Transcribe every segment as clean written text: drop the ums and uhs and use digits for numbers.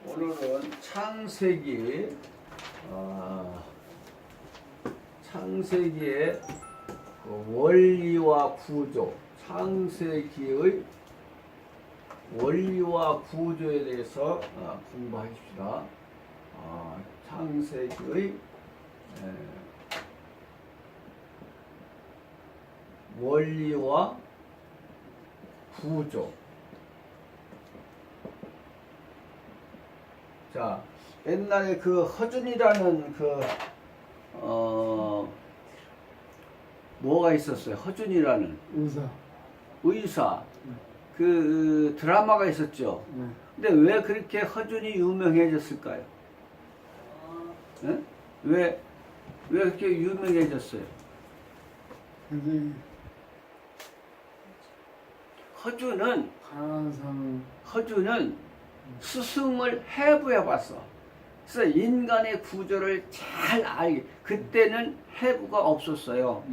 오늘은 창세기의 그 원리와 구조, 창세기의 원리와 구조에 대해서 공부하십시다. 창세기의 원리와 구조. 자, 옛날에 그 허준이라는 뭐가 있었어요? 허준이라는 의사. 그 드라마가 있었죠. 근데 왜 그렇게 허준이 유명해졌을까요? 네? 왜 그렇게 유명해졌어요? 허준은 스승을 해부해봤어. 그래서 인간의 구조를 잘 알게. 그때는 해부가 없었어요.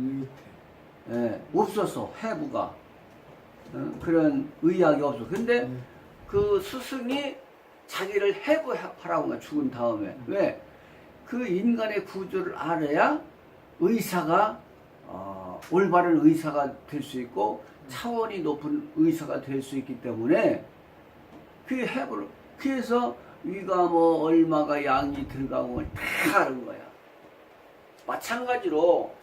예, 없었어, 해부가. 그런 의학이 없어. 근데 그 스승이 자기를 해부하라고 말 죽은 다음에. 왜? 그 인간의 구조를 알아야 의사가 올바른 의사가 될 수 있고 차원이 높은 의사가 될 수 있기 때문에 그 해부를. 그래서 위가 뭐 얼마가 양이 들어가고 다 하는 거야. 마찬가지로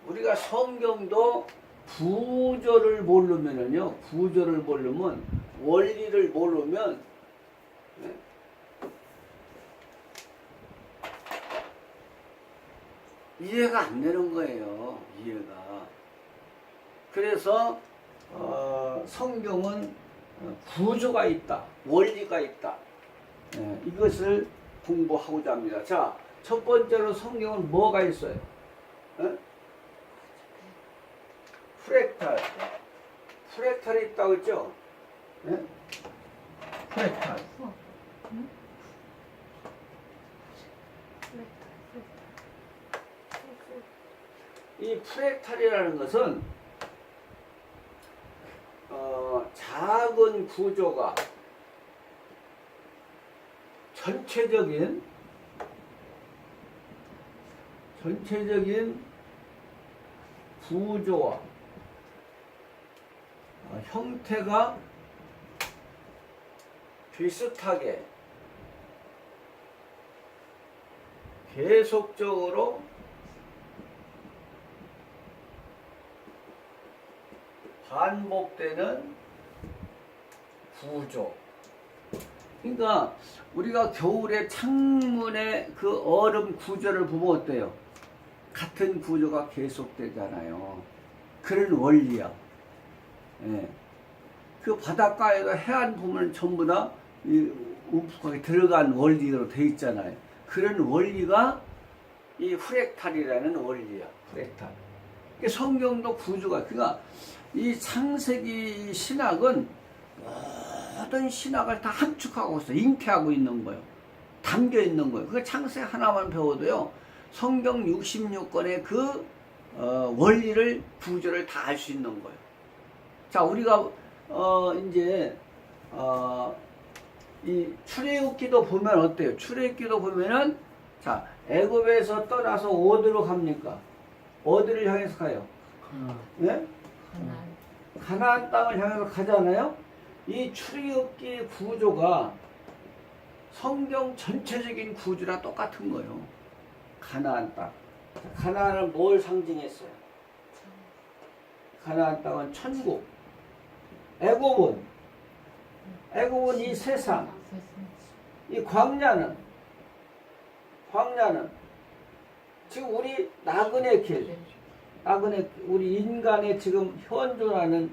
우리가 성경도 구조를 모르면은요, 구조를 모르면, 원리를 모르면, 이해가 안 되는 거예요. 이해가. 그래서 성경은 구조가 있다, 원리가 있다. 이것을 공부하고자 합니다. 자, 첫 번째로 성경은 뭐가 있어요? 프랙탈이 있다고 했죠? 프랙탈. 이 프랙탈이라는 것은 작은 구조가 전체적인 구조와 형태가 비슷하게 계속적으로 반복되는 구조. 그러니까 우리가 겨울에 창문의 그 얼음 구조를 보면 어때요? 같은 구조가 계속되잖아요. 그런 원리야. 예. 그 바닷가에도 해안 보면 전부 다 움푹하게 들어간 원리로 돼 있잖아요. 그런 원리가 이 프랙탈이라는 원리야. 프랙탈. 성경도 구조가, 그러니까 이 창세기 신학은 모든 신학을 다 함축하고 있어. 잉태하고 있는 거예요. 담겨 있는 거예요. 그 창세기 하나만 배워도요, 성경 66권의 그 원리를, 구조를 다 알 수 있는 거예요. 자, 우리가 이제 이 출애굽기도 보면 어때요? 출애굽기도 보면은, 자, 애굽에서 떠나서 어디로 갑니까? 어디를 향해서 가요? 예? 가나안 땅을 향해서 가잖아요. 이 출애굽기 구조가 성경 전체적인 구조랑 똑같은 거예요. 가나안 땅. 가나안은 뭘 상징했어요? 가나안 땅은 천국. 애굽은 이 세상. 이 광야는 지금 우리 나그네 길, 우리 인간의 지금 현존하는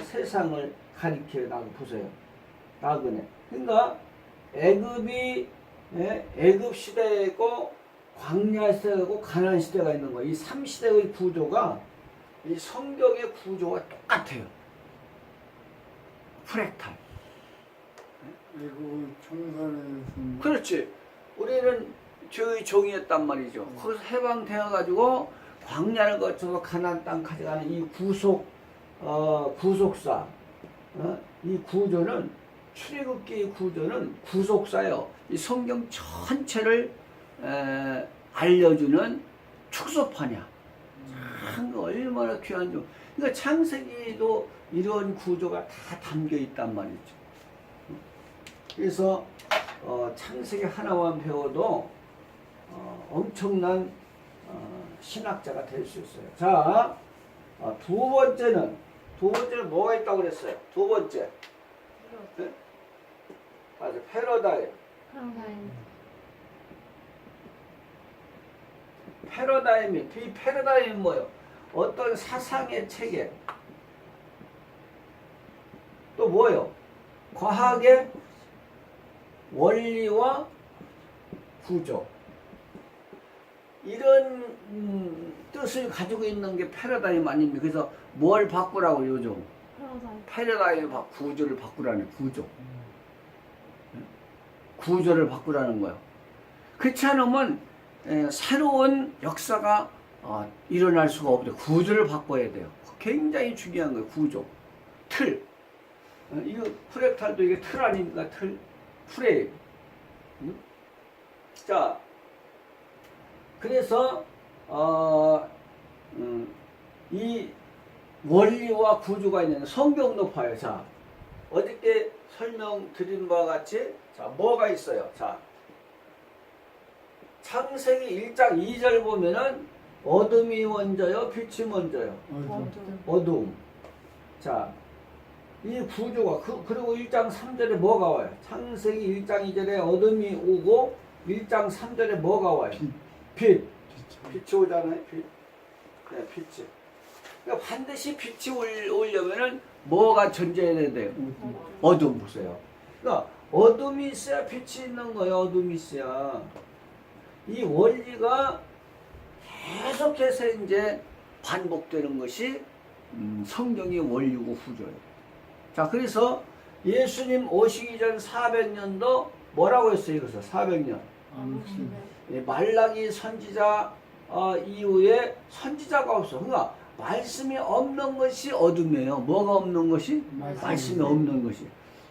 세상을 가리켜요. 보세요. 나그네. 그러니까 애굽이 애굽 시대에 있고 광야 시대가 있고 가나안 시대가 있는 거예요. 이 3시대의 구조가 이 성경의 구조와 똑같아요. 프랙탈. 애굽 청산에서. 그렇지. 우리는 저의 종이었단 말이죠. 거기서 해방되어가지고 광야를 거쳐서 가나안 땅 가져가는 이 구속사, 이 구조는 출애굽기의 구조는 구속사요. 이 성경 전체를 알려주는 축소판이야. 참 얼마나 귀한 줄. 그러니까 창세기도 이런 구조가 다 담겨 있단 말이죠. 그래서 창세기 하나만 배워도 엄청난 신학자가 될 수 있어요. 자, 두 번째는 뭐가 있다고 그랬어요? 두 번째. 네? 맞아, 패러다임. 이 패러다임이 뭐예요? 어떤 사상의 체계. 또 뭐예요? 과학의 원리와 구조. 이런 뜻을 가지고 있는 게 패러다임 아닙니까? 그래서 뭘 바꾸라고 요즘? 패러다임 구조를 바꾸라는 구조. 구조를 바꾸라는 거예요. 그렇지 않으면 새로운 역사가 일어날 수가 없대요. 구조를 바꿔야 돼요. 굉장히 중요한 거예요. 구조. 틀. 이거 프랙탈도 이게 틀 아닙니까? 틀. 프레임. 자, 그래서 이 원리와 구조가 있는 성경도 봐요. 자, 어저께 설명드린 바와 같이 자, 뭐가 있어요? 자, 창세기 1장 2절 보면은 어둠이 먼저요, 빛이 먼저요. 어둠. 자, 이 구조가 그리고 1장 3절에 뭐가 와요? 창세기 1장 2절에 어둠이 오고 1장 3절에 뭐가 와요? 빛. 빛이 오잖아요. 빛. 네, 빛이. 그러니까 반드시 빛이 오려면은 뭐가 존재해야 돼요? 어둠 보세요. 그러니까 어둠이 있어야 빛이 있는 거예요. 어둠이 있어야. 이 원리가 계속해서 이제 반복되는 것이 성경의 원리고 구조예요. 자, 그래서 예수님 오시기 전 400년도 뭐라고 했어요? 이것을 400년. 말라기 선지자 이후에 선지자가 없어. 그러니까 말씀이 없는 것이 어둠이에요. 뭐가 없는 것이? 말씀이 없는 것이.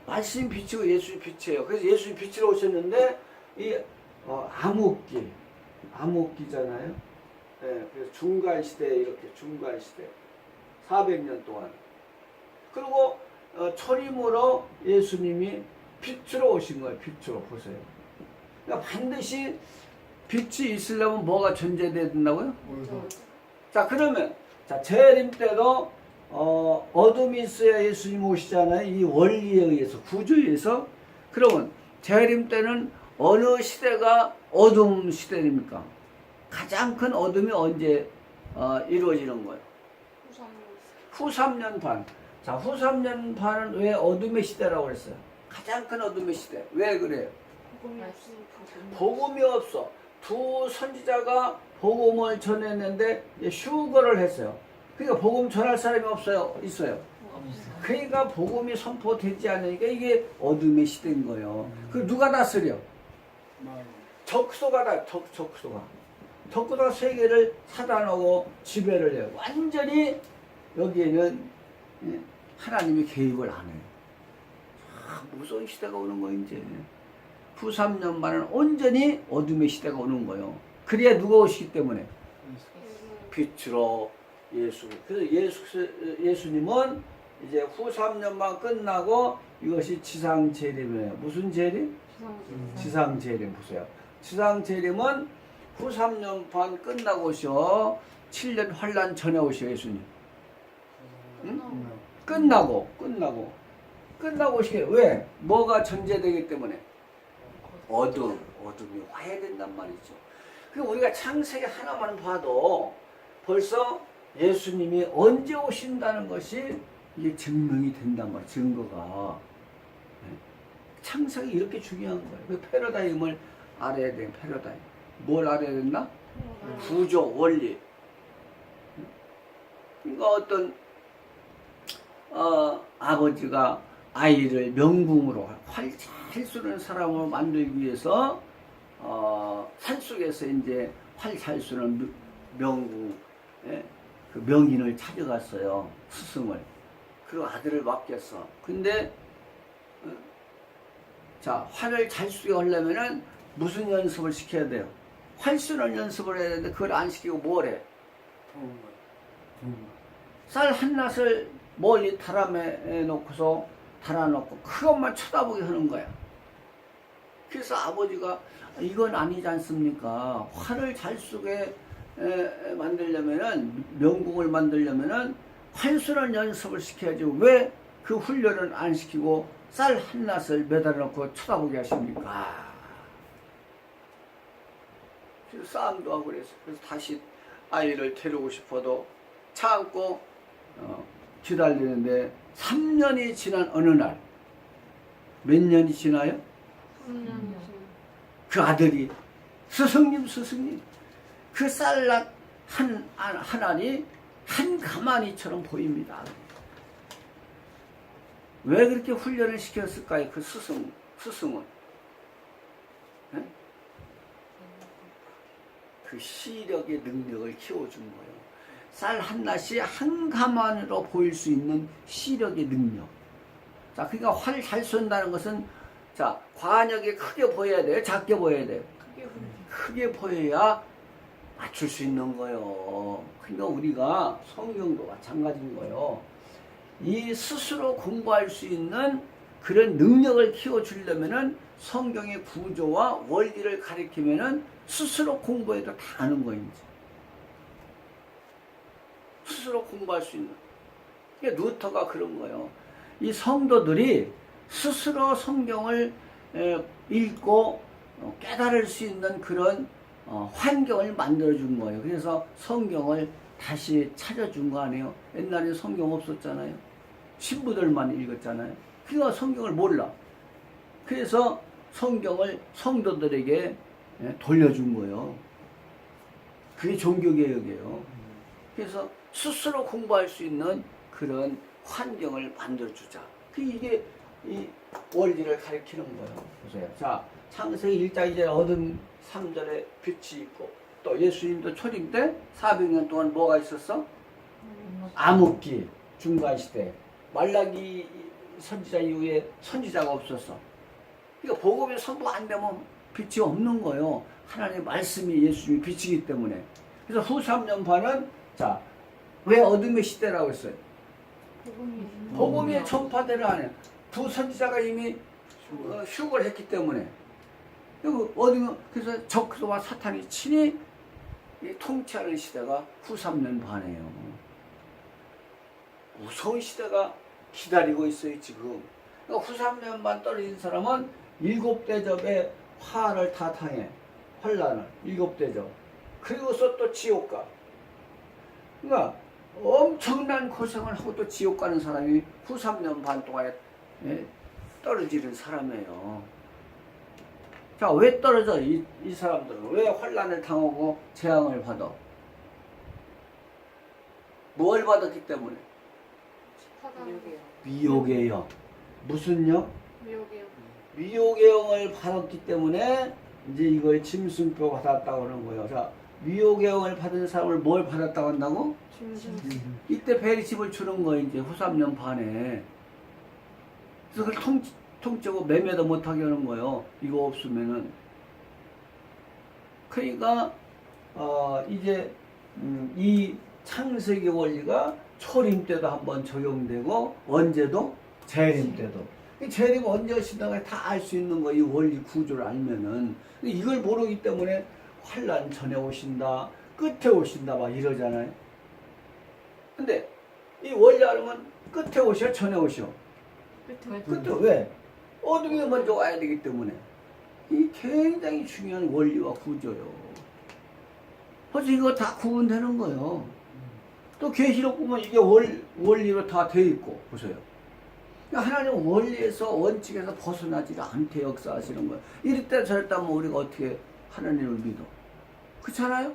말씀이 빛이고 예수의 빛이에요. 그래서 예수의 빛으로 오셨는데 이 암흑기잖아요. 네, 그래서 중간 시대에 이렇게 중간 시대 400년 동안. 그리고 초림으로 예수님이 빛으로 오신 거예요. 빛으로 보세요. 그러니까 반드시 빛이 있으려면 뭐가 존재돼야 된다고요? 자, 그러면 자, 재림 때도 어둠이 있어야 예수님 오시잖아요. 이 원리에 의해서, 구조에 의해서. 그러면 재림 때는 어느 시대가 어둠 시대입니까? 가장 큰 어둠이 언제 이루어지는 거예요? 후 3년 반. 자, 후 3년 반은 왜 어둠의 시대라고 그랬어요? 가장 큰 어둠의 시대. 왜 그래요? 복음이 없어. 두 선지자가 복음을 전했는데 휴거를 했어요. 그러니까 복음 전할 사람이 없어요? 있어요? 그러니까 복음이 선포되지 않으니까 이게 어둠의 시대인 거예요. 그 누가 다스려? 적소가 적소가 세계를 차단하고 지배를 해요. 완전히 여기에는 하나님이 개입을 안 해요. 무서운 시대가 오는 거예요. 이제 후 3년 만은 온전히 어둠의 시대가 오는 거예요. 그래야 누가 오시기 때문에? 빛으로 예수. 그래서 예수님은 이제 후 3년만 끝나고 이것이 지상 재림이에요. 무슨 재림? 지상 재림. 보세요. 지상 재림은 후 3년 반 끝나고 오셔. 7년 환란 전에 오셔 예수님. 응? 끝나고 오시게. 왜? 뭐가 존재되기 때문에? 어둠이 와야 된단 말이죠. 그리고 우리가 창세기 하나만 봐도 벌써 예수님이 언제 오신다는 것이 이게 증명이 된단 말이에요. 증거가. 창세기 이렇게 중요한 거예요. 그 패러다임을 알아야 돼요. 패러다임. 뭘 알아야 된다? 구조, 원리. 그러니까 어떤 아버지가 아이를 명궁으로 활 잘 쏘는 사람을 만들기 위해서 산속에서 이제 활 잘 쏘는 명궁 그 명인을 찾아갔어요. 스승을. 그리고 아들을 맡겼어. 근데 자, 활을 잘 쏘게 하려면은 무슨 연습을 시켜야 돼요? 활 쏘는 연습을 해야 되는데 그걸 안 시키고 뭘 해? 쌀 한 낫을 멀리 달아내 놓고서 달아놓고 그것만 쳐다보게 하는 거야. 그래서 아버지가 이건 아니지 않습니까? 활을 잘 쏘게 만들려면은, 명공을 만들려면은 활 쏘는 연습을 시켜야지. 왜 그 훈련을 안 시키고 쌀 한 낫을 매달아 놓고 쳐다보게 하십니까? 그래서 싸움도 하고 그래서 다시 아이를 데리고 싶어도 참고 기다리는데 3년이 지난 어느 날, 몇 년이 지나요? 3년. 그 아들이 스승님 그 쌀낫 한 알이 한 가마니처럼 보입니다. 왜 그렇게 훈련을 시켰을까요? 그 스승은 네? 그 시력의 능력을 키워준 거예요. 쌀 한 낫이 한 가만으로 보일 수 있는 시력의 능력. 자, 그러니까 활 잘 쏜다는 것은, 자, 관역이 크게 보여야 돼요? 작게 보여야 돼요? 크게 보여야 맞출 수 있는 거예요. 그러니까 우리가 성경도 마찬가지인 거예요. 이 스스로 공부할 수 있는 그런 능력을 키워주려면은 성경의 구조와 원리를 가리키면은 스스로 공부해도 다 아는 거예요. 스스로 공부할 수 있는. 이게 루터가 그런 거예요. 이 성도들이 스스로 성경을 읽고 깨달을 수 있는 그런 환경을 만들어준 거예요. 그래서 성경을 다시 찾아준 거 아니에요? 옛날에 성경 없었잖아요. 신부들만 읽었잖아요. 그러니까 성경을 몰라. 그래서 성경을 성도들에게 돌려준 거예요. 그게 종교개혁이에요. 그래서 스스로 공부할 수 있는 그런 환경을 만들어주자. 이게 이 원리를 가리키는 거예요. 보세요. 자, 창세기 1장 2절 어둠 3절에 빛이 있고, 또 예수님도 초림 때 400년 동안 뭐가 있었어? 암흑기 중간시대. 말라기 선지자 이후에 선지자가 없었어. 그러니까 복음이 선포 안 되면 빛이 없는 거예요. 하나님의 말씀이 예수님이 빛이기 때문에. 그래서 후 3년 반은, 자, 왜 어둠의 시대라고 했어요? 복음이 전파되를 안 해. 두 선지자가 이미 휴거를 했기 때문에. 그래서 적그리스도와 사탄이 친히 통치하는 시대가 후 3년 반이에요. 무서운 시대가 기다리고 있어요, 지금. 그러니까 후 3년 반 떨어진 사람은 7대접의 화를 다 당해. 환란을. 7대접. 그리고서 또 지옥 가. 그러니까 엄청난 고생을 하고 또 지옥 가는 사람이 후 3년 반 동안에 떨어지는 사람이에요. 자, 왜 떨어져? 이 사람들은 왜 환란을 당하고 재앙을 받아? 뭘 받았기 때문에? 미혹의 영. 무슨 영? 미혹의 영을 받았기 때문에 이제 이걸 짐승표 받았다고 하는 거예요. 자, 미혹의 영을 받은 사람을 뭘 받았다고 한다고? 이때 베리집을 주는 거예요. 이제 후 3년 반에. 그래서 그걸 통째고 매매도 못하게 하는 거예요. 이거 없으면은. 그러니까 이제 이 창세기 원리가 초림 때도 한번 적용되고 언제도? 재림 때도. 재림 언제 오신다가 다 알 수 있는 거, 이 원리 구조를 알면은. 이걸 모르기 때문에 환란 전에 오신다, 끝에 오신다 막 이러잖아요. 근데 이 원리 알면 끝에 오셔, 전에 오셔? 끝에. 왜? 어둠이 먼저 와야 되기 때문에. 이 굉장히 중요한 원리와 구조요. 그래서 이거 다 구분되는 거예요. 또 계시록 보면 이게 원리로 다 돼 있고, 보세요. 하나님 원리에서, 원칙에서 벗어나지 않게 역사하시는 거예요. 이럴 때 저럴 때 하면 우리가 어떻게 하나님을 믿어? 그렇잖아요?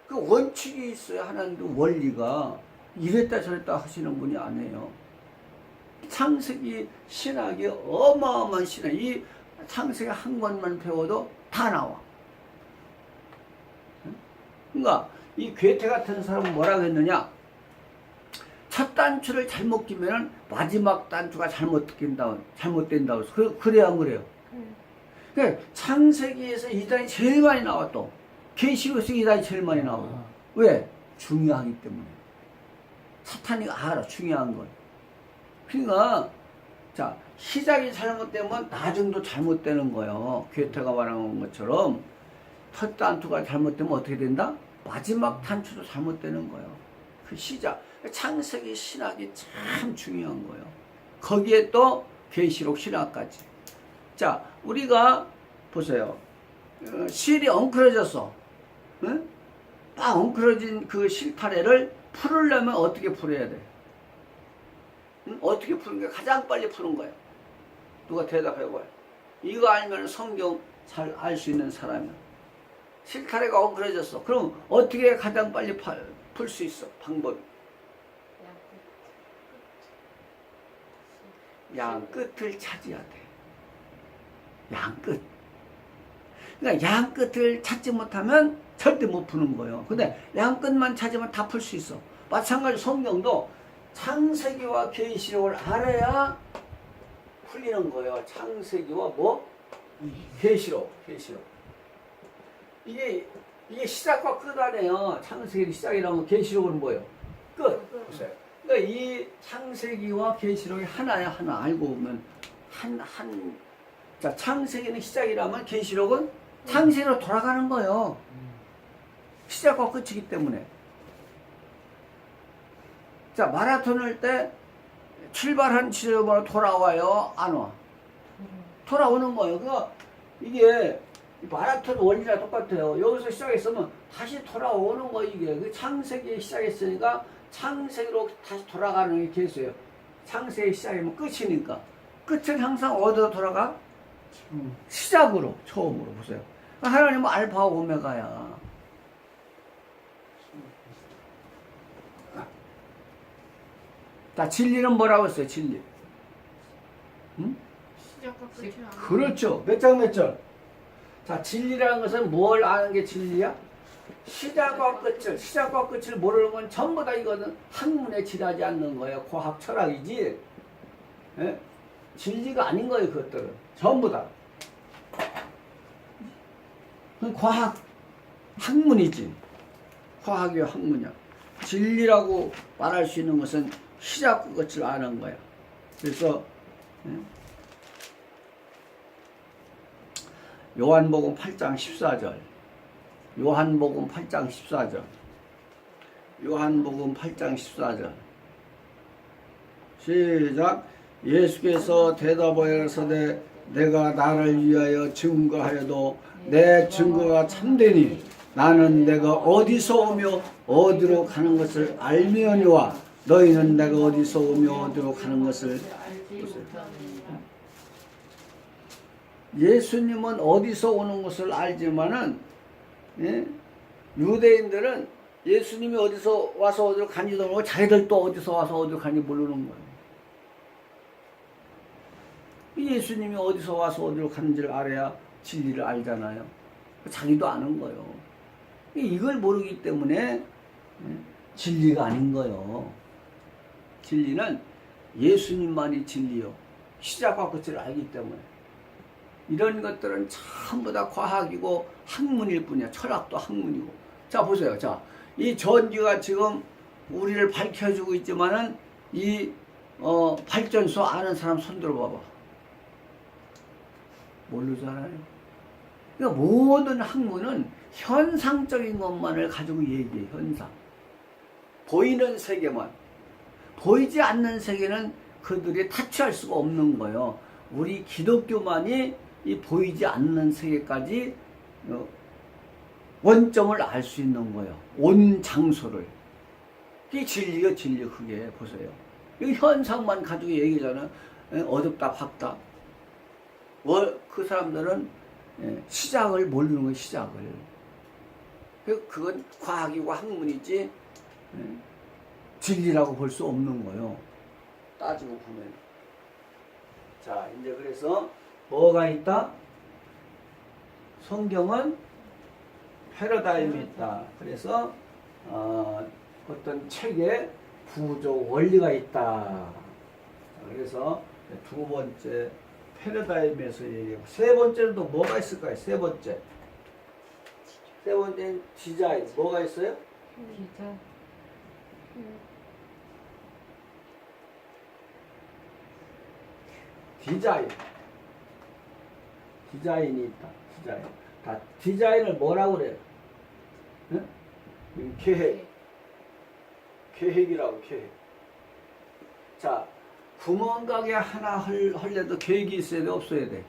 그 원칙이 있어야 하나님도 원리가 이랬다 저랬다 하시는 분이 아니에요. 창세기 신학이 어마어마한 신학. 이 창세기 한 권만 배워도 다 나와. 그러니까 이 괴테 같은 사람은 뭐라고 했느냐? 첫 단추를 잘못 끼면 마지막 단추가 잘못된다고 해서 그래야 안 그래요? 그러니까 창세기에서 이단이 제일 많이 나와 또. 계시록에서 이단이 제일 많이 나와. 왜? 중요하기 때문에. 사탄이 알아, 중요한 건. 그러니까, 자, 시작이 잘못되면 나중도 잘못되는 거예요. 괴테가 말한 것처럼. 첫 단추가 잘못되면 어떻게 된다? 마지막 단추도 잘못되는 거예요. 그 시작. 창세기 신학이 참 중요한 거예요. 거기에 또 계시록 신학까지. 자, 우리가 보세요. 실이 엉클어졌어. 응? 딱 엉클어진 그 실타래를 풀으려면 어떻게 풀어야 돼? 응? 어떻게 푸는 게 가장 빨리 푸는 거예요? 누가 대답해봐요. 이거 알면 성경 잘 알 수 있는 사람이야. 실타래가 엉클어졌어. 그럼 어떻게 가장 빨리 풀 수 있어? 방법이. 양 끝을 찾아야 돼. 양 끝. 그러니까 양 끝을 찾지 못하면 절대 못 푸는 거예요. 근데 양 끝만 찾으면 다 풀 수 있어. 마찬가지로 성경도 창세기와 계시록을 알아야 풀리는 거예요. 창세기와 뭐? 계시록. 이게 시작과 끝 아니에요. 창세기 시작이라면 계시록은 뭐예요? 끝. 보세요. 그러니까 이 창세기와 계시록이 하나야 하나. 알고 보면 자, 창세기는 시작이라면 계시록은 창세기로 돌아가는 거예요. 시작과 끝이기 때문에. 자, 마라톤 때 출발한 지점으로 돌아와요? 안 와? 돌아오는 거예요. 그러니까 이게 마라톤 원리랑 똑같아요. 여기서 시작했으면 다시 돌아오는 거 이게. 그 창세기에 시작했으니까 창세기로 다시 돌아가는 게 계수예요. 창세기 시작이면 끝이니까. 끝은 항상 어디로 돌아가? 시작으로, 처음으로. 보세요. 하나님은 알파와 오메가야. 자, 진리는 뭐라고 했어요? 진리. 응? 시작과 끝이 아니에요. 그렇죠. 몇 장 몇 절? 자, 진리라는 것은 뭘 아는 게 진리야? 시작과 끝을 모르는 건 전부 다 이거는 학문에 지나지 않는 거예요. 과학 철학이지. 예? 진리가 아닌 거예요. 그것들은 전부 다. 과학, 학문이지. 과학이요, 학문이야. 진리라고 말할 수 있는 것은 시작과 끝을 아는 거야. 그래서 요한복음 8장 14절. 요한복음 8장 14절. 요한복음 8장 14절. 시작. 예수께서 대답하여 이르시되 내가 나를 위하여 증거하여도 내 증거가 참되니 나는 내가 어디서 오며 어디로 가는 것을 알미오니와 너희는 내가 어디서 오며 어디로 가는 것을 예수님은 어디서 오는 것을 알지만은 유대인들은 예수님이 어디서 와서 어디로 가는지도 모르고 자기들 또 어디서 와서 어디로 가는지 모르는 거예요. 예수님이 어디서 와서 어디로 가는지를 알아야 진리를 알잖아요. 자기도 아는 거예요. 이걸 모르기 때문에 진리가 아닌 거예요. 진리는 예수님만이 진리요. 시작과 끝을 알기 때문에. 이런 것들은 전부 다 과학이고 학문일 뿐이야. 철학도 학문이고. 자, 보세요. 자, 이 전기가 지금 우리를 밝혀주고 있지만은 이 발전소 아는 사람 손 들어봐봐. 모르잖아요. 그러니까 모든 학문은 현상적인 것만을 가지고 얘기해. 현상. 보이는 세계만. 보이지 않는 세계는 그들이 타치할 수가 없는 거예요. 우리 기독교만이 이 보이지 않는 세계까지 원점을 알 수 있는 거예요. 온 장소를. 그게 진리가 진리. 그게 보세요. 이 현상만 가지고 얘기잖아요. 어둡다 밝다. 그 사람들은 시작을 모르는 거예요. 시작을. 그건 과학이고 학문이지 진리라고 볼 수 없는 거예요. 따지고 보면. 자, 이제 그래서 뭐가 있다? 성경은 패러다임이 있다. 그래서 어떤 책에 구조 원리가 있다. 그래서 두 번째 패러다임에서 얘기하고 세 번째는 또 뭐가 있을까요? 세 번째는 디자인. 뭐가 있어요? 기자. 디자인이 있다. 디자인을 뭐라고 그래요? 응? 계획이라고. 자, 구멍가게 하나 하려도 계획이 있어야 돼, 없어야 돼?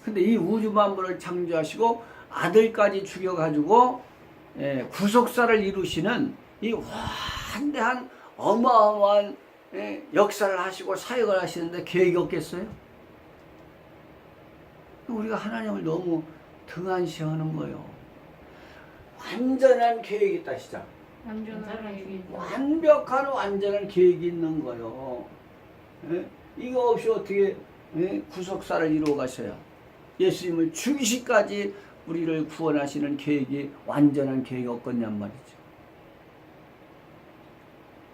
근데 이 우주 만물을 창조하시고 아들까지 죽여가지고 구속사를 이루시는 이 완대한 어마어마한 역사를 하시고 사역을 하시는데 계획이 없겠어요? 우리가 하나님을 너무 등한시하는 거예요. 완전한 계획이 있다, 시작. 완벽한 완전한 계획이 있는 거예요. 이거 없이 어떻게 구속사를 이루어 가셔야 예수님을 죽이시까지 우리를 구원하시는 계획이 완전한 계획이 없겠냔 말이죠.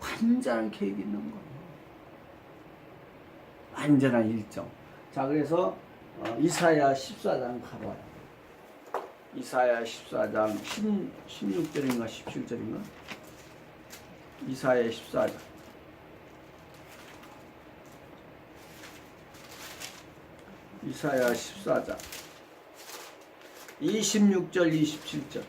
완전한 계획이 있는 거예요. 완전한 일정. 자, 그래서 이사야 14장 가봐요. 이사야 14장 16절인가 17절인가? 이사야 14장. 이사야 14장 26절 27절.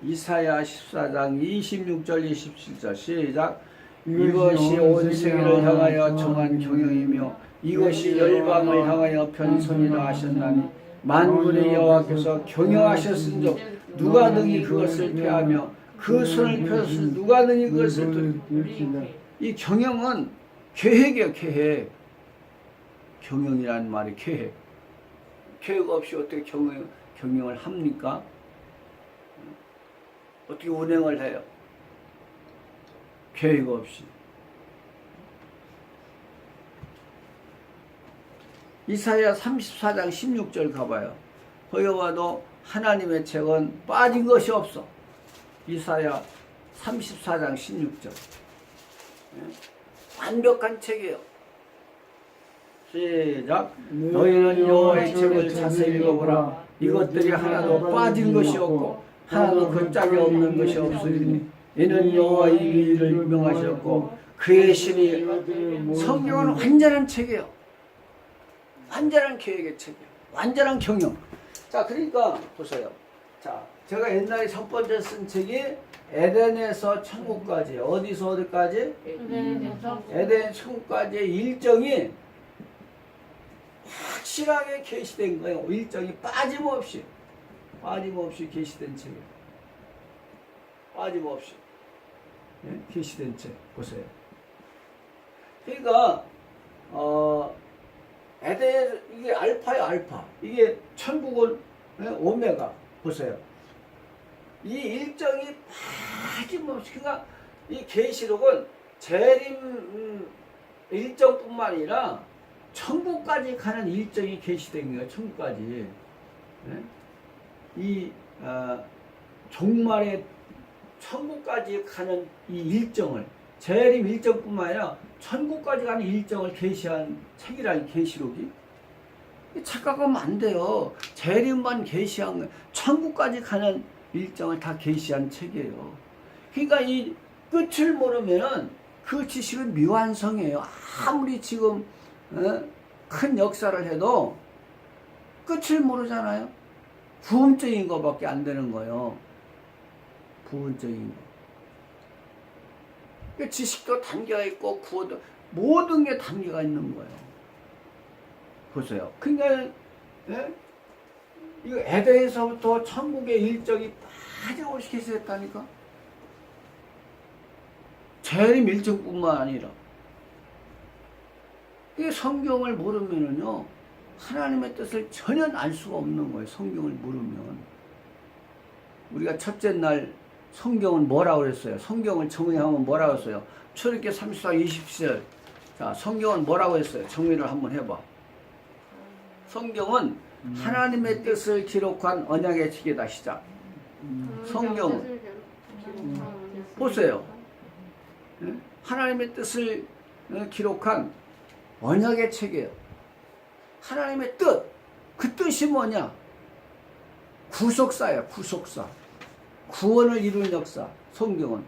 이사야 14장 26절 27절 시작. 이것이 온 세계를 향하여 정한 경영이며 이것이 열방을 향하여 편선이라 하셨나니 만군의 여호와께서 경영하셨은즉 누가 능히 그것을 폐하며 그 손을 펴서 누가 능히 그것을 돌이키리까. 이 경영은 계획이에요. 계획. 경영이라는 말이 계획. 계획 없이 어떻게 경영을 합니까? 어떻게 운행을 해요? 계획 없이. 이사야 34장 16절 가봐요. 거기 봐도 하나님의 책은 빠진 것이 없어. 이사야 34장 16절. 완벽한 책이에요. 시작. 너희는 여호와의 책을 자세히 읽어보라. 이것들이 하나도 빠진 것이 없고 하나도 그 짝이 없는 것이 없으리니 이는 여호와 이를 유명하셨고 그의 신이. 성경은 완전한 책이에요. 완전한 계획의 책이에요. 완전한 경영. 자, 그러니까 보세요. 자, 제가 옛날에 첫 번째 쓴 책이 에덴에서 천국까지. 어디서 어디까지? 에덴 천국까지의 일정이 확실하게 계시된 거예요. 일정이 빠짐없이 계시된 책이에요. 빠짐없이 계시된 책 보세요. 그러니까 에덴 이게 알파예요. 알파. 이게 천국은 오메가. 보세요. 이 일정이 빠짐없이. 그러니까 이 계시록은 재림 일정뿐만 아니라 천국까지 가는 일정이 계시된 거예요. 천국까지. 이 종말의 천국까지 가는 이 일정을, 재림 일정뿐만 아니라 천국까지 가는 일정을 계시한 책이라. 이 계시록이 착각하면 안 돼요. 재림만 계시한 거예요. 천국까지 가는 일정을 다 계시한 책이에요. 그러니까 이 끝을 모르면은 그 지식은 미완성이에요. 아무리 지금 큰 역사를 해도 끝을 모르잖아요. 부분적인 것밖에 안 되는 거예요. 부분적인 거. 지식도 단계가 있고 구호도 모든 게 단계가 있는 거예요. 보세요. 그러니까 이거 에덴에서부터 천국의 일정이 빠짐없이 계시했다니까. 재림 일정뿐만 아니라. 이 성경을 모르면은요, 하나님의 뜻을 전혀 알 수가 없는 거예요. 성경을 모르면. 우리가 첫째 날 성경은 뭐라고 그랬어요? 성경을 정의하면 뭐라고 했어요? 출애굽기 34장 27절. 자, 성경은 뭐라고 했어요? 정의를 한번 해봐. 성경은 하나님의 뜻을 기록한 언약의 책이다. 시작. 성경은 보세요. 하나님의 뜻을 기록한 언약의 책이에요. 하나님의 뜻. 그 뜻이 뭐냐? 구속사예요. 구속사. 구원을 이루는 역사. 성경은.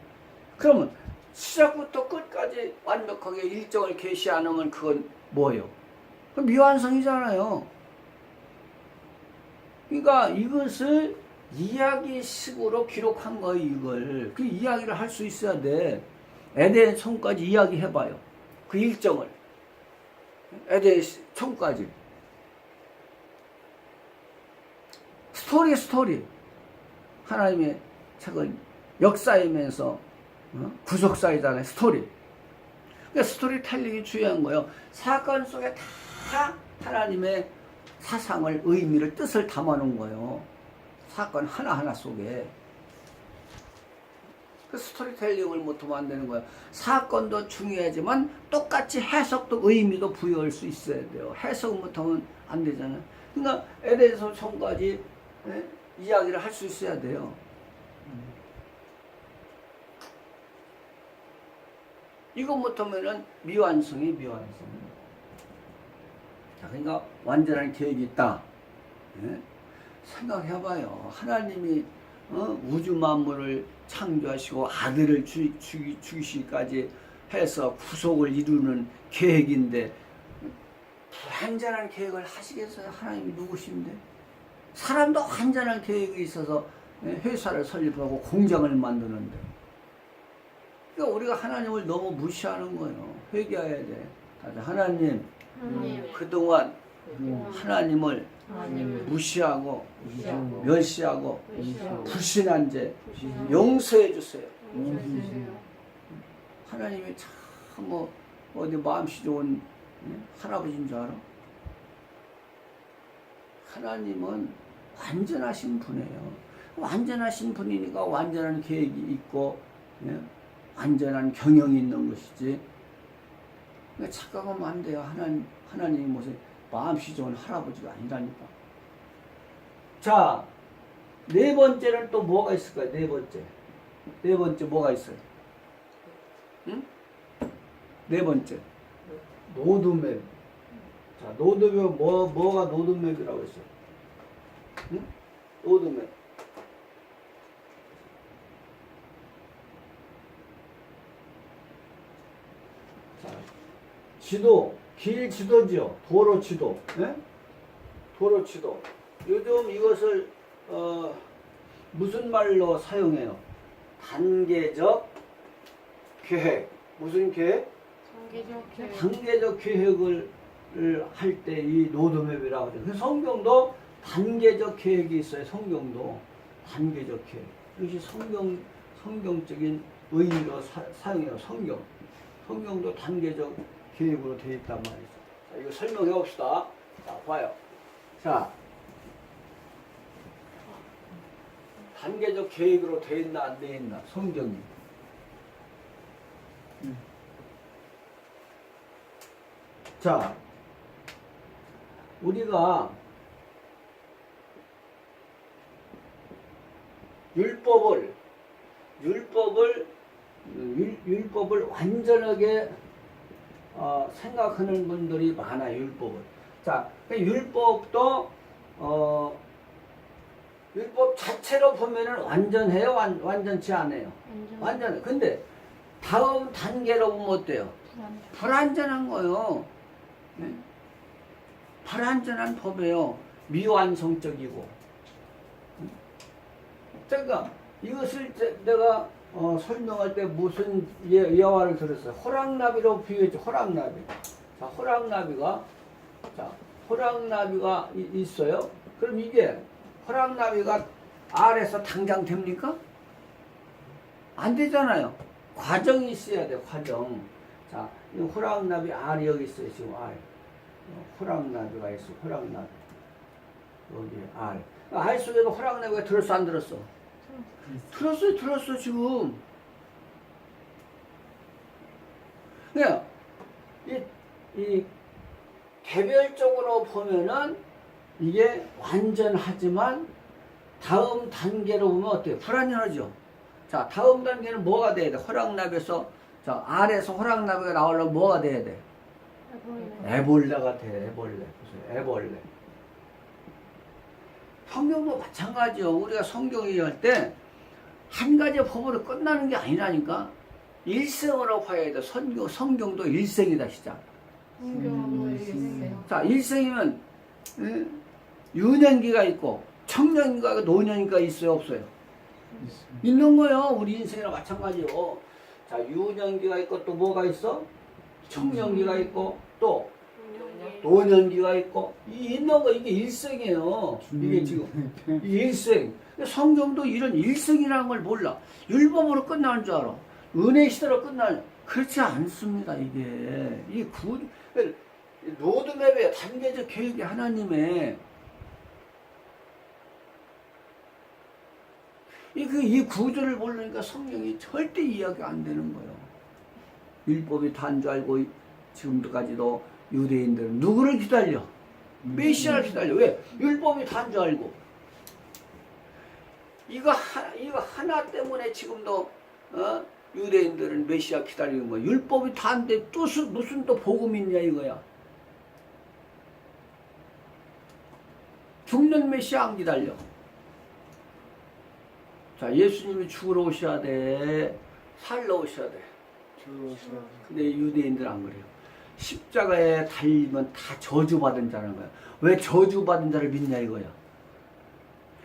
그러면 시작부터 끝까지 완벽하게 일정을 계시 안 하면 그건 뭐예요? 그럼 미완성이잖아요. 그러니까 이것을 이야기식으로 기록한 거예요. 이걸. 그 이야기를 할 수 있어야 돼. 에덴 성까지 이야기해봐요. 그 일정을. 에덴 성까지. 스토리. 하나님의 책은 역사이면서 구속사이잖아요. 스토리. 그러니까 스토리텔링이 중요한 거예요. 사건 속에 다 하나님의 사상을, 의미를, 뜻을 담아놓은 거예요. 사건 하나하나 속에. 그 스토리텔링을 못하면 안 되는 거예요. 사건도 중요하지만 똑같이 해석도 의미도 부여할 수 있어야 돼요. 해석 못하면 안 되잖아요. 그러니까 에덴에서 성까지 이야기를 할 수 있어야 돼요. 이거 못하면은 미완성이 미완성. 자, 그러니까 완전한 계획이 있다. 예? 생각해봐요. 하나님이 우주 만물을 창조하시고 아들을 죽이시기까지 해서 구속을 이루는 계획인데 불완전한 계획을 하시겠어요? 하나님이 누구신데? 사람도 완전한 계획이 있어서 회사를 설립하고 공장을 만드는데, 그러니까 우리가 하나님을 너무 무시하는 거예요. 회개해야 돼. 하나님, 그동안 하나님을 무시하고 멸시하고 불신한 죄 용서해 주세요. 하나님이 참 어디 마음씨 좋은 할아버지인 줄 알아? 하나님은 완전하신 분이에요. 완전하신 분이니까 완전한 계획이 있고 완전한 경영이 있는 것이지. 그러니까 착각하면 안 돼요. 하나님이 무슨 마음씨 좋은 할아버지가 아니라니까. 자, 네 번째는 또 뭐가 있을까요? 네 번째 뭐가 있어요? 응? 네 번째 로드맵. 자, 로드맵 뭐가 로드맵이라고 했어요? 응? 로드맵. 자, 지도, 길 지도죠. 도로 지도. 네? 도로 지도. 요즘 이것을 무슨 말로 사용해요? 단계적 계획. 무슨 계획? 단계적 계획을 할 때 이 로드맵이라고 하죠. 그 성경도 단계적 계획이 있어요. 성경도 단계적 계획. 이것이 성경적인 의미로 사용해요. 성경도 단계적 계획으로 되어 있단 말이죠. 자, 이거 설명해 봅시다. 자, 봐요. 자, 단계적 계획으로 되어 있나 안 되어 있나? 성경이. 자, 우리가 율법을 완전하게 생각하는 분들이 많아요. 율법을. 자, 율법도 율법 자체로 보면은 완전해요? 완전치 않아요? 완전해. 근데 다음 단계로 보면 어때요? 불완전한 거예요. 네? 불완전한 법이에요. 미완성적이고. 그러니까 이것을 내가 설명할 때 무슨 예화를 들었어요? 호랑나비로 비유했죠. 호랑나비. 자, 호랑나비가 있어요. 그럼 이게 호랑나비가 알에서 당장 됩니까? 안 되잖아요. 과정이 있어야 돼요. 과정. 자, 이 호랑나비 알이 여기 있어요. 지금 알. 호랑나비가 있어. 호랑나비. 여기 알. 알 속에도 호랑나비가 들었어 안 들었어? 들었어 지금. 그냥 이 개별적으로 보면은 이게 완전하지만 다음 단계로 보면 어때요? 불완전하죠. 자, 다음 단계는 뭐가 돼야 돼? 호랑나비에서 자, 알에서 호랑나비가 나오려면 뭐가 돼야 돼? 애벌레가 돼. 애벌레. 무슨 애벌레. 성경도 마찬가지요. 우리가 성경 얘기할 때 한 가지 법으로 끝나는 게 아니라니까. 일생으로 봐야 돼. 성경도 일생이다 시작. 자, 일생이면 유년기가 있고 청년기가 노년기가 있어요, 없어요? 있는 거예요. 우리 인생이랑 마찬가지요. 자, 유년기가 있고 또 뭐가 있어? 청년기가 있고 또 노년기가 있고 있는 거 이게 일생이에요. 이게 지금 이 일생. 성경도 이런 일생이라는 걸 몰라. 율법으로 끝나는 줄 알아. 은혜 시대로 끝나는. 그렇지 않습니다. 이게 이 로드맵의 단계적 계획이 하나님의 이 구조를 모르니까 성경이 절대 이해가 안 되는 거예요. 율법이 다인 줄 알고 지금까지도 유대인들은 누구를 기다려? 메시아를 기다려. 왜? 율법이 다인 줄 알고. 이거 하나 때문에 지금도 유대인들은 메시아 기다리는 거야. 율법이 다인데 무슨 또 복음이 있냐 이거야. 죽는 메시아 안 기다려. 자, 예수님이 죽으러 오셔야 돼. 살러 오셔야 돼. 근데 유대인들 안 그래요. 십자가에 달리면 다 저주받은 자라는 거야. 왜 저주받은 자를 믿냐 이거야.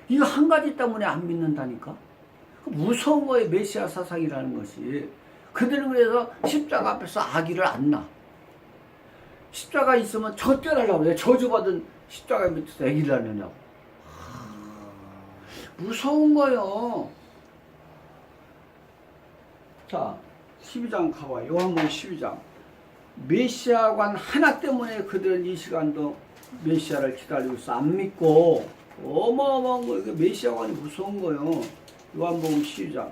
이거 한 가지 때문에 안 믿는다니까. 무서운 거예요. 메시아 사상이라는 것이. 그들은 그래서 십자가 앞에서 아기를 안 낳아. 십자가 있으면 젖대라려고 그래. 저주받은 십자가 밑에서 아기를 안 낳냐고. 무서운 거예요. 자, 12장 가봐요. 요한복음 12장. 메시아관 하나 때문에 그들은 이 시간도 메시아를 기다리고 있어. 안 믿고 어마어마한 거. 이게 메시아관이 무서운 거예요. 요한복음 12장.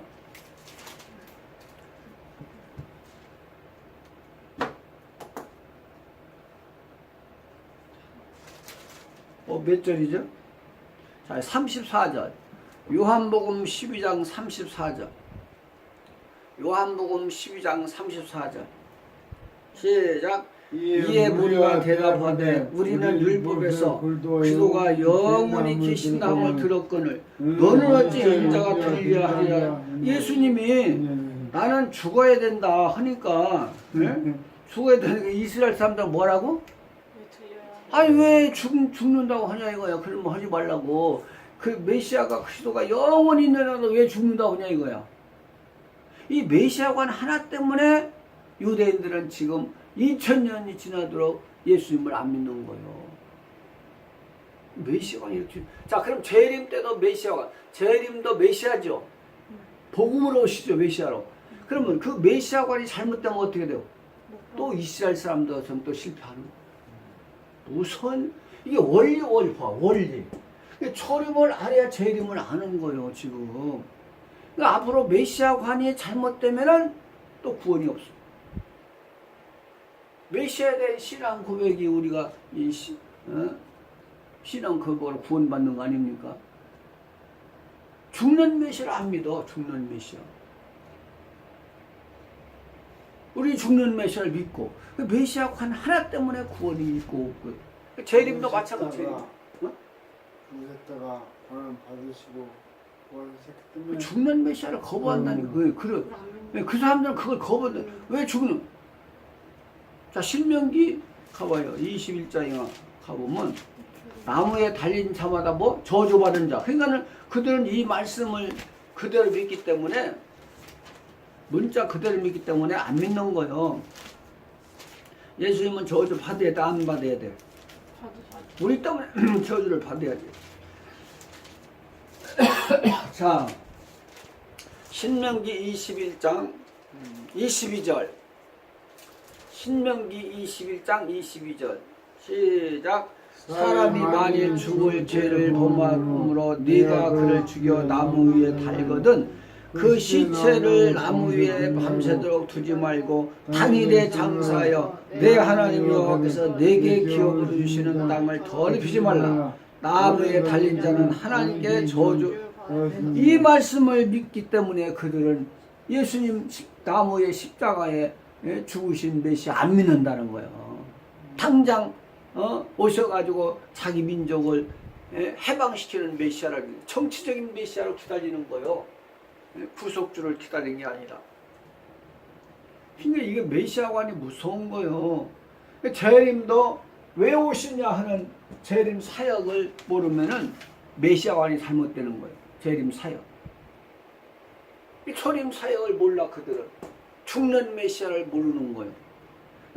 몇 절이죠? 자, 34절. 요한복음 12장 34절. 요한복음 12장 34절. 시작. 이에 무리가 대답하되 우리는 율법에서 그리스도가 영원히 계신다함을 들었거늘 너는 어찌 인자가 들리려 하리라. 예수님이 나는 죽어야 된다 하니까 죽어야 되니까 이스라엘 사람들 뭐라고? 아니 왜 죽는다고 하냐 이거야. 그러면 하지 말라고. 그 메시아가 그리스도가 영원히 있느냐도 왜 죽는다고 하냐 이거야. 이 메시아관 하나 때문에 유대인들은 지금 2000년이 지나도록 예수님을 안 믿는 거예요. 메시아관이 이렇게. 자, 그럼 재림 때도 메시아관. 재림도 메시아죠. 복음으로 오시죠, 메시아로. 그러면 그 메시아관이 잘못되면 어떻게 돼요? 또 이스라엘 사람들 또 실패하는 거예요. 우선 이게 원리. 초림을 알아야 재림을 아는 거예요, 지금. 그러니까 앞으로 메시아관이 잘못되면은 또 구원이 없어. 메시아에 대한 신앙 고백이 우리가 신앙 그거로 구원받는 거 아닙니까? 죽는 메시아를 안 믿어. 죽는 메시아. 우리 죽는 메시아를 믿고 그 메시아관 하나 때문에 구원이 있고 없고. 재림도 마찬가지예요. 죽으셨다가 고난 받으시고 구원하셨기 때문에 죽는 메시아를 거부한다니까. 그 사람들은 그걸 거부한다. 왜 죽는? 자, 신명기 가봐요. 21장에 가보면 나무에 달린 자마다 뭐 저주받은 자. 그러니까는 그들은 이 말씀을 그대로 믿기 때문에 문자 그대로 믿기 때문에 안 믿는 거예요. 예수님은 저주 받아야 돼, 안 받아야 돼? 우리 때문에 저주를 받아야 돼. 자, 신명기 21장 22절. 신명기 21장 22절. 시작. 사람이 만일 죽을 죄를 범함으로 네가 그를 죽여 나무 위에 달거든 그 시체를 나무 위에 밤새도록 두지 말고 당일에 장사하여 내 하나님 여호와께서 내게 기업으로 주시는 땅을 더럽히지 말라. 나무에 달린 자는 하나님께 저주. 이 말씀을 믿기 때문에 그들은 예수님 나무의 십자가에 죽으신 메시아 안 믿는다는 거예요. 당장 오셔가지고 자기 민족을 해방시키는 메시아를, 정치적인 메시아를 기다리는 거요. 구속주를 기다리는 게 아니라. 그러니까 이게 메시아관이 무서운 거요. 재림도 왜 오시냐 하는 재림 사역을 모르면은 메시아관이 잘못되는 거예요. 재림 사역. 이 재림 사역을 몰라 그들은. 죽는 메시아를 모르는 거예요.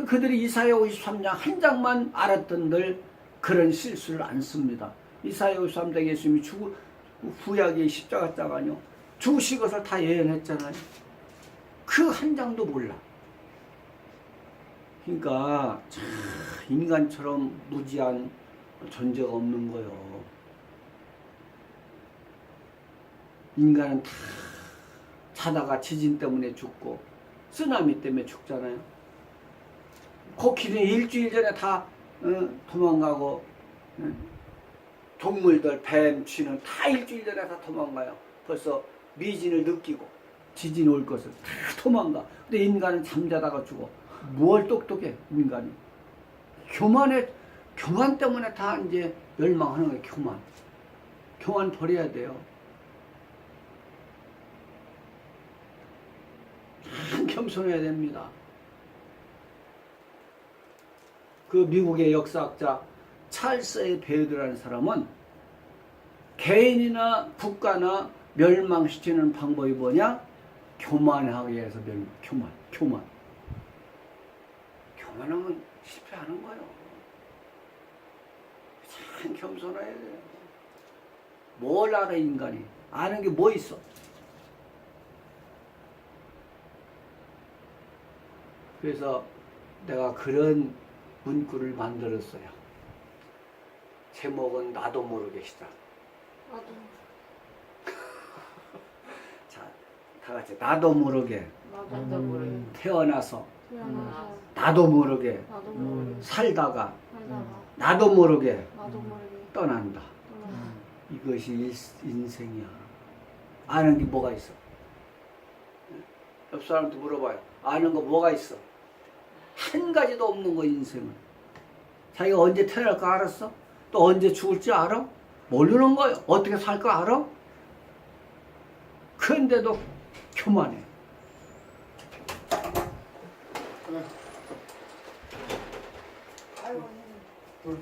그들이 이사야 53장 한 장만 알았던들 그런 실수를 안 씁니다. 이사야 53장 예수님이 구약의 십자가 자가요. 죽으신 것을 다 예언했잖아요. 그 한 장도 몰라. 그러니까 참 인간처럼 무지한 존재가 없는 거예요. 인간은 다 자다가 지진 때문에 죽고 쓰나미 때문에 죽잖아요. 코끼리 일주일 전에 다 도망가고, 동물들 뱀, 쥐는 다 일주일 전에 다 도망가요. 벌써 미진을 느끼고 지진 올 것을 다 도망가. 근데 인간은 잠자다가 죽어. 뭘 똑똑해 인간이. 교만 때문에 다 이제 멸망하는 거예요. 교만 버려야 돼요. 참 겸손해야 됩니다. 그 미국의 역사학자 찰스 A. 베어드라는 사람은 개인이나 국가나 멸망시키는 방법이 뭐냐? 교만하기 위해서 교만하면 실패하는 거예요. 참 겸손해야 돼요. 뭘 알아 인간이? 아는 게 뭐 있어? 그래서 내가 그런 문구를 만들었어요. 제목은 나도 모르게 시작. 나도 자, 다 같이 나도 모르게 나도 모르게 태어나서 태어나서 나도 모르게 나도 모르게 살다가 살다가 나도 모르게 나도 모르게 떠난다. 떠나. 이것이 인생이야. 아는 게 뭐가 있어? 옆 사람한테 물어봐요. 아는 거 뭐가 있어? 한 가지도 없는 거 인생은. 자기가 언제 태어날 거 알았어? 또 언제 죽을지 알아? 모르는 거예요. 어떻게 살 거 알아? 그런데도 교만해. 그래. 아이고 둘.